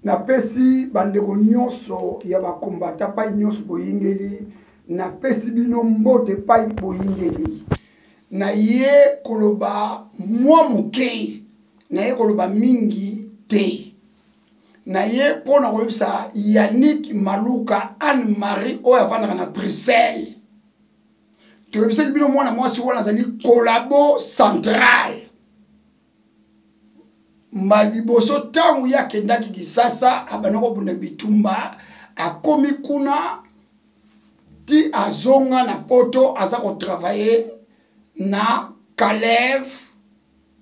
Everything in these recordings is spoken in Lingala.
na pesi bandeko nyonso ya bakombata pai nyonso boyingeli na pesi bino mbote pai boyingeli na ye koloba mwa moke na ye koloba mingi te na ye pona koyebisa Yannick Maluka Anne-Marie oyo avandaka na Bruxelles toyebisaki bino mwana mwasi wana azali kolabo central maliboso ntango ye akendaki Kisasa abanda kobunda bitumba akomi kuna ti azonga na poto aza kotravaye na Kalev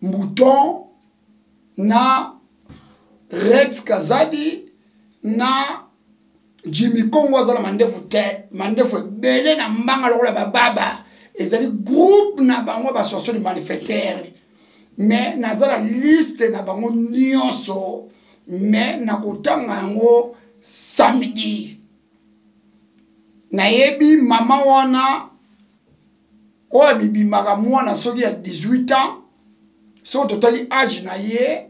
Mouton na Rex Kazadi na Jimmy Kongo azala mandefu ebele na mbanga lokola bababa ezali groupe na bango basoso de manifestaire mais nazala liste na bango nyonso mais nakotanga yango samedi nayebi mama wana oyo mibimaka mwana soki ya 18 ans so totali age na ye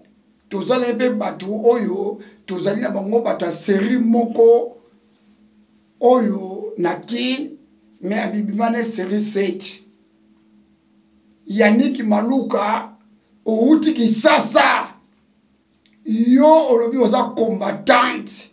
tozali mpe bato oyo tozali na bango bato ya série moko oyo na kin mais abibimane série 7 Yannick Maluka outi Kisasa yo olobi oza combattante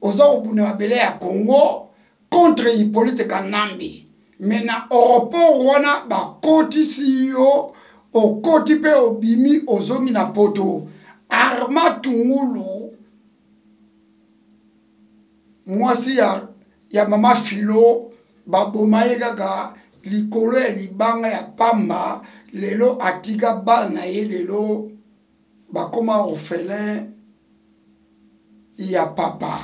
oza obune mabele ya Congo contre Hippolyte Kanambi mais na aéroport wana bakotisi yo okoti pe obimi ozongi na poto Arma Tungulu mwasi ya mama Filo baboma ye kaka likolo ya libanga ya pamba lelo atika bal na ye lelo bakoma orphelin ya papa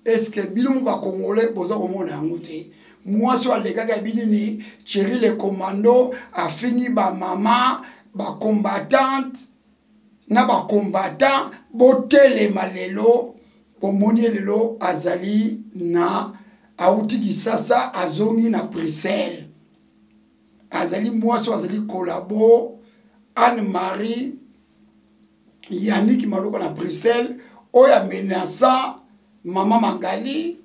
est-ce que bilumu bakongole boza komona yango te mwasi alekaka binini Thierry le commando afini ba mama ba combattante na ba combattant botelema lelo bomoni lelo azali na auti Kisasa azongi na Bruxelles azali mwasi azali kolabo Anne-Marie Yannick Maluka na Bruxelles oyo amenasa Mama Magali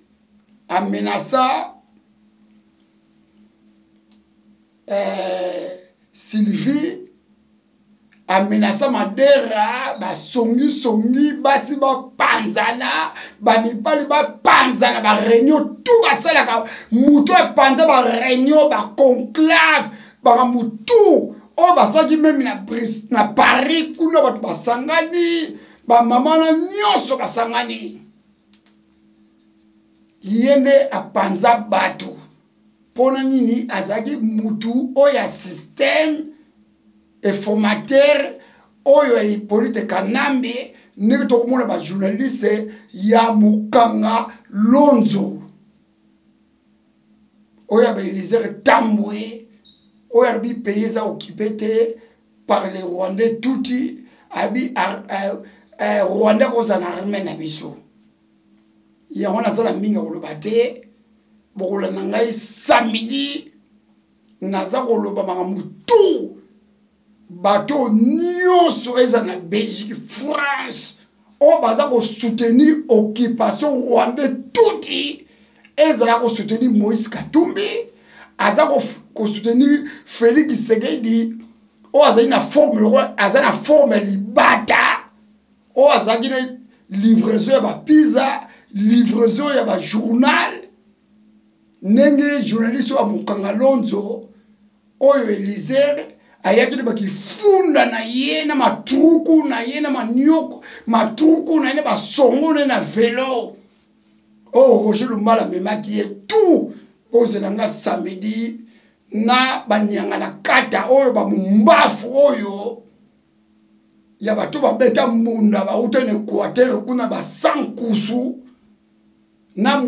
amenasa Sylvie amenasa Madera basongi basi bapanzana bamibali bapanzana ba réunion tout basalaka mutu epanza ba réunion ba conclave ba mutu o basaki même na Paris kuna bato basangani ba mama na nyonso basangani yende apanza bato pona nini azaki mutu oya système informateur oyo ya Hippolyte Kanambi ndenge tokomona ba journaliste ya Mukanga Lonzo oyo ba Elisère Tambwe oyo abi pays za occupé par les Rwandais tuti abi Rwanda koza na armée na biso ya wana zala minga koloba te bokola na ngai samedi naza koloba makambo tout bato nyonso eza na Belgique France o baza ko soutenir occupation rwandais tuti ezala ko soutenir Moïse Katumbi aza ko soutenir Félix Tshisekedi o azali na forme libata o azali na livraison ya ba pizza livraison ya ba journal nenge journaliste wa Mukanga Lonzo oyo Elisère ayaki bakifunda na ye na matruku na ye na manioko matruku na ye basongo na velo oh Roger Lumbala memaki ye tout ozelanga samedi na banyanga na kata oyo ba mumbafu oyo ya bato babeta mbunda ba utene Équateur kuna ba sankusu na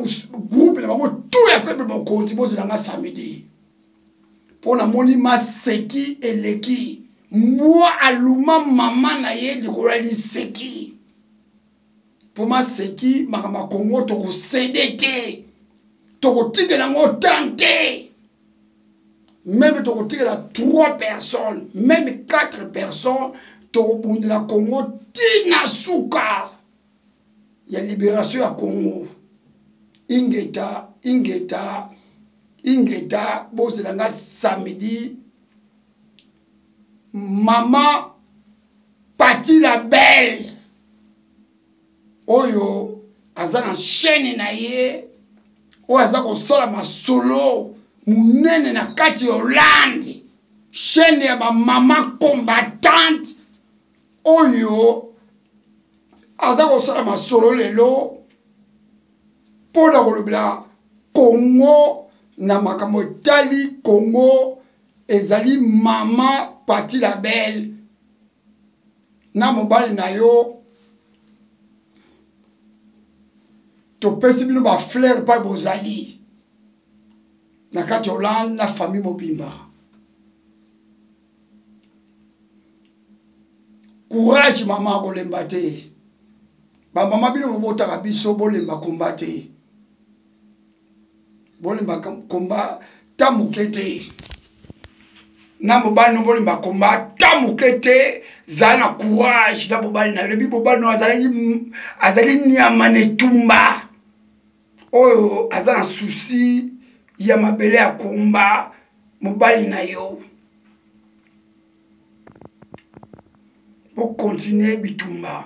groupe na bango tout ya peuple bokonzi bozelanga samedi pona moni maseki eleki mwa aluma mama na ye likolo liseki po maseki makama Kongo toko cédé te toko tikela ngo tante même toko tikela 3 personnes même 4 personnes tokobundela Congo tina suka ya libération ya Congo. Ingeta bozelanga samedi Maman Pati la Belle oyo azana chaîne na ye oyo aza kosala masolo munene na kati Hollande chaîne ya ba mama combattante oyo aza kosala masolo lelo pona kolobela Congo na makambo tali Congo ezali Mama Pati la Belle na mobali na yo topesi bino ba fleur pa bozali na kati Hollande na famille mobimba. Courage mama kolemba te. Ba mama bino mobotaka biso bolemba komba te. Bolemba komba tamuke te. Na mobali no bolemba komba tamuke te. Zana courage na mobali na lebi mobali no azali nyama netumba. Oyo azana souci ya mabele ya komba mobali na yo. Pour continuer bitumba.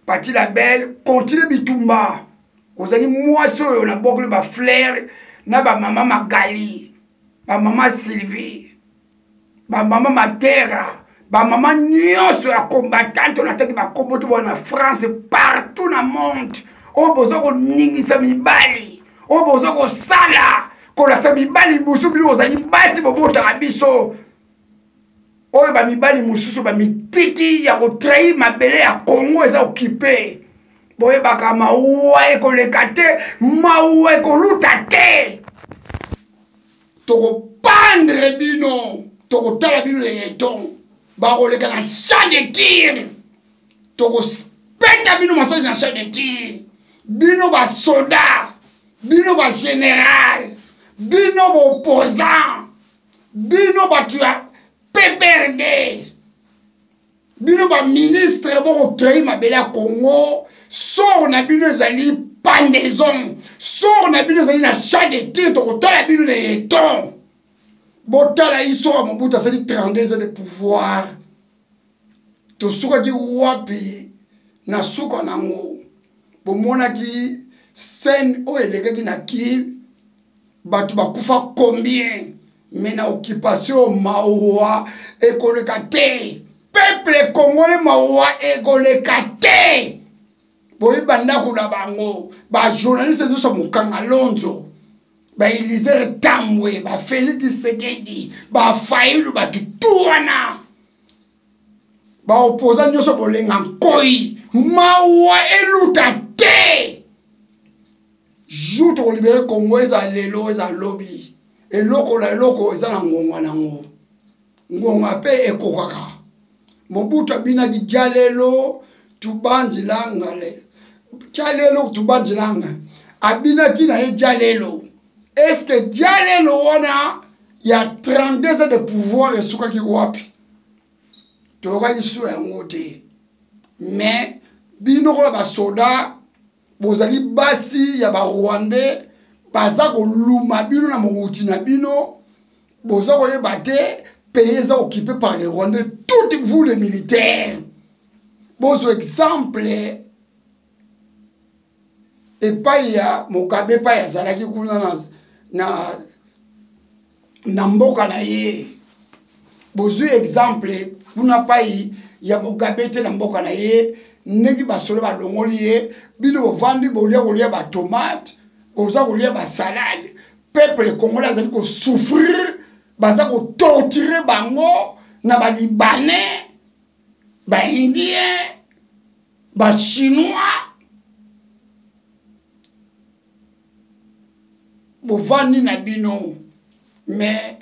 Pati la Belle, continue bitumba. Vous allez moi sur la boucle ba fleur, na ba maman Magali, ba maman Sylvie, ba maman Matera, ba maman nyonso ya combattante on attaque ba combattre en France partout dans le monde. O bozo ko ningisa mibali, o bozo ko sala, ko la mibali musu bi ozali basi bobota biso. Oyo ba mibali mususu ba mitiki ya kotrahi mabele ya Congo eza occupé. Boye baka mawa ekoleka te, mawa ekoluta te. Toko pendre bino, toko tala bino le yeton. Ba koleka na champ de tir. Toko speta bino massage na champ de tir. Bino ba soldat, bino ba général, bino ba opposant, bino ba tuya PPRD. Bino ba ministre bon trahi mabele ya Congo. Sort na bino ezali pendaison. Sort na bino ezali na champ de tir. Tokotala bino le yeton. Botala histoire Mobutu asali 32 ans de pouvoir. Tosukaki wapi na suka nango. Bomonaki scène o elekaki na ki batu bakufa combien. Mais na occupation mawa ekoleka te. Peuple congolais mawa ekoleka te. Boyi banda kula bango. Ba journaliste nous sommes mukanga lonzo. Ba Elisere Tambwe, ba Félix Tshisekedi, ba Fayulu ba tutuana. Ba opposant nyoso bolenga nkoi. Mawa eluta te. Joute au libéré Congo eza lelo eza lobby. Eloko la eloko eza na ngonga nango. Ngonga pe ekokaka. Mobutu abinaki jalelo tubanjilanga le. Jalelo tubanjilanga. Abinaki na ye jalelo. Est-ce que jalelo wana ya 32 ans de pouvoir esukaki wapi? Toka isu yango te. Mais bino kola ba soda bozali basi ya ba Rwandais baza koluma bino na monguti na bino boza koyeba te pays occupé par les Rwandais, toutes vous les militaires. Bon exemple et pas ya Mugabe pa ya zalaki kuna na mboka na ye. Bozu exemple kuna pa ya Mugabe te na mboka na ye negi basolo ba longoli ye bino vandi bolia ba tomate boza kolia ba salade. Peuple congolais azali ko souffrir baza ko torturer bango na ba libanais ba indien ba chinois bovandi na bino. Mais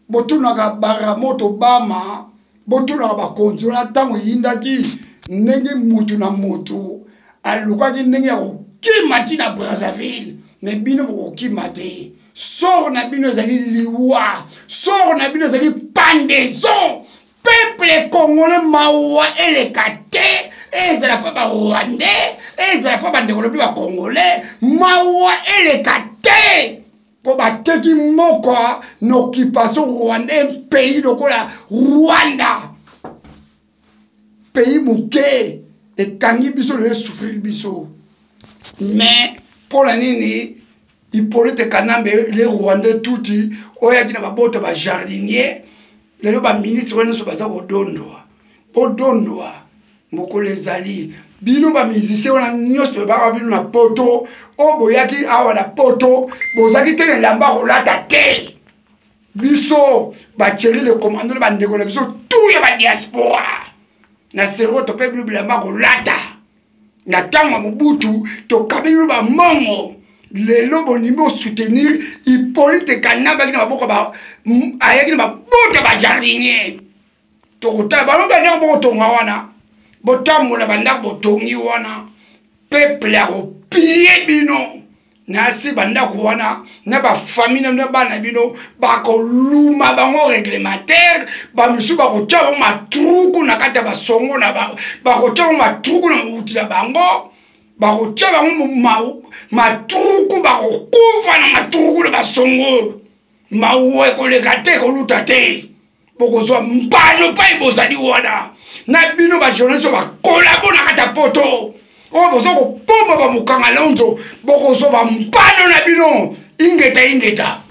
botunaka baramoto bama botunaka bakonzola tango yindaki ndenge mutu na mutu alukaki ndenge ya kokima ti na Brazzaville. Mais bino bokokima te. Sort na bino ezali liwa, sort na bino ezali pendaison. peuple congolais mawa eleka te ezala pa ba rwandais ezala pa ba ndeko ba congolais mawa eleka te po bateki moko na occupation rwandais pays lokola Rwanda pays muke ekangi biso le souffrir biso mais pour la nini Hippolyte Kanambe les Rwandais tuti oyaki na baboto ba jardinier lelo ba ministre wana so baza bodondwa mokolo ezali bino ba musicien wana nyonso ba bino na poto o boyaki awa na poto bozaki te lamba kolata te biso ba chéri le commandant ba ndeko na biso tout ya ba diaspora na sero to pe bilamba kolata na tanga mobutu to kabilo ba mongo lelo bonimbo soutenir Hippolyte Kanambe ki na boko ba ayaki na boto ba jardinier to kota ba longa na boto wana botamula banda botongi wana peuple ya kopie bino na si banda wana na ba famille na bana bino ba ko luma bango réglementaire ba misu ba ko tya matruku na kata ba songo na ba ko tya matruku na utila bango ba ko tya bango matruku ba ko kuva na matruku na ba songo mawe ko le kate ko lutate boko zo mbano pa ibozali wana na bino ba journaliste ba kolabo na kata poto o bozo ko pomba ba mukanga lonzo boko zo ba mbano na bino ingeta